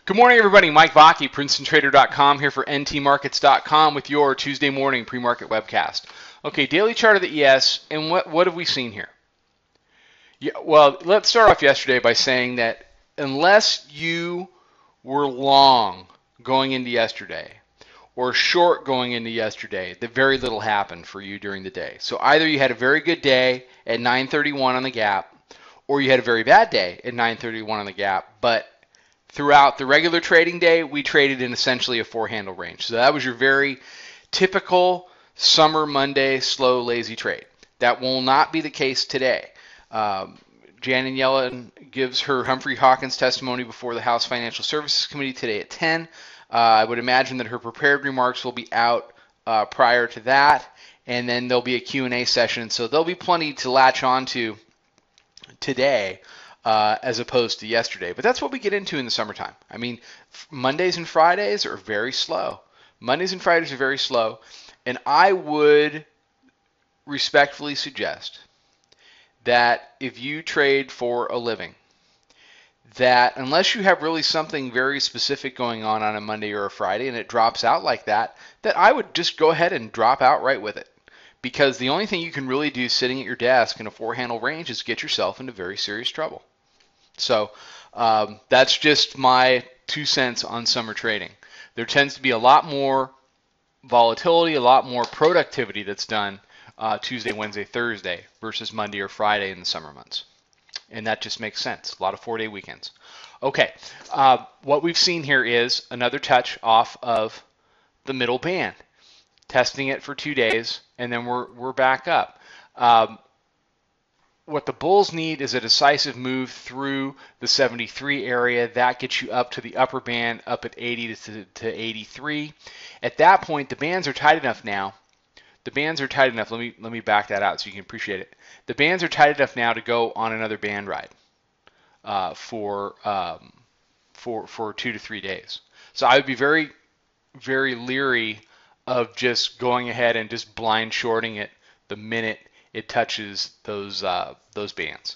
Good morning, everybody. Mike Vacchi, PrincetonTrader.com, here for NTMarkets.com with your Tuesday morning pre-market webcast. Okay, daily chart of the ES, and what have we seen here? Yeah, well, let's start off yesterday by saying that unless you were long going into yesterday or short going into yesterday, that very little happened for you during the day. So either you had a very good day at 931 on the gap, or you had a very bad day at 931 on the gap, but throughout the regular trading day, we traded in essentially a four-handle range. So that was your very typical summer Monday slow, lazy trade. That will not be the case today. Janet Yellen gives her Humphrey Hawkins testimony before the House Financial Services Committee today at 10. I would imagine that her prepared remarks will be out prior to that, and then there'll be a Q&A session. So there'll be plenty to latch on to today. As opposed to yesterday. But that's what we get into in the summertime. I mean, Mondays and Fridays are very slow. Mondays and Fridays are very slow. And I would respectfully suggest that if you trade for a living, that unless you have really something very specific going on a Monday or a Friday and it drops out like that, that I would just go ahead and drop out right with it. Because the only thing you can really do sitting at your desk in a four-handle range is get yourself into very serious trouble. So that's just my 2 cents on summer trading. There tends to be a lot more volatility, a lot more productivity that's done Tuesday, Wednesday, Thursday versus Monday or Friday in the summer months. And that just makes sense. A lot of 4-day weekends. Okay, what we've seen here is another touch off of the middle band. Testing it for 2 days, and then we're back up. What the bulls need is a decisive move through the 73 area. That gets you up to the upper band, up at 80 to 83. At that point, the bands are tight enough now. The bands are tight enough. Let me back that out so you can appreciate it. The bands are tight enough now to go on another band ride for 2 to 3 days. So I would be very, very leery of just going ahead and just blind shorting it the minute it touches those bands.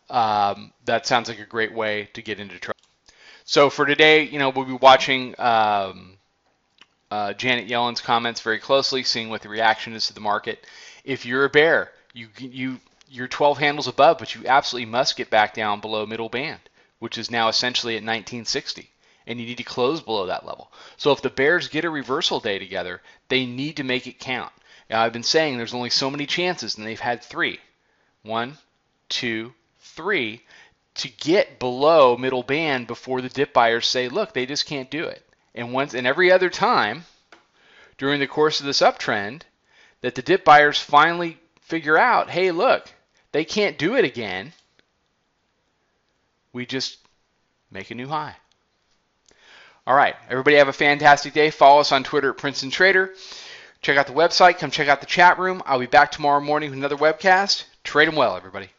That sounds like a great way to get into trouble. So for today, we'll be watching Janet Yellen's comments very closely, seeing what the reaction is to the market. If you're a bear, you're 12 handles above, but you absolutely must get back down below middle band, which is now essentially at 1960. And you need to close below that level. So if the bears get a reversal day together, they need to make it count. Now, I've been saying there's only so many chances, and they've had 3. 1, 2, 3 to get below middle band before the dip buyers say, look, they just can't do it. And every other time during the course of this uptrend that the dip buyers finally figure out, hey, look, they can't do it again, we just make a new high. All right, everybody have a fantastic day. Follow us on Twitter at Princeton Trader. Check out the website. Come check out the chat room. I'll be back tomorrow morning with another webcast. Trade them well, everybody.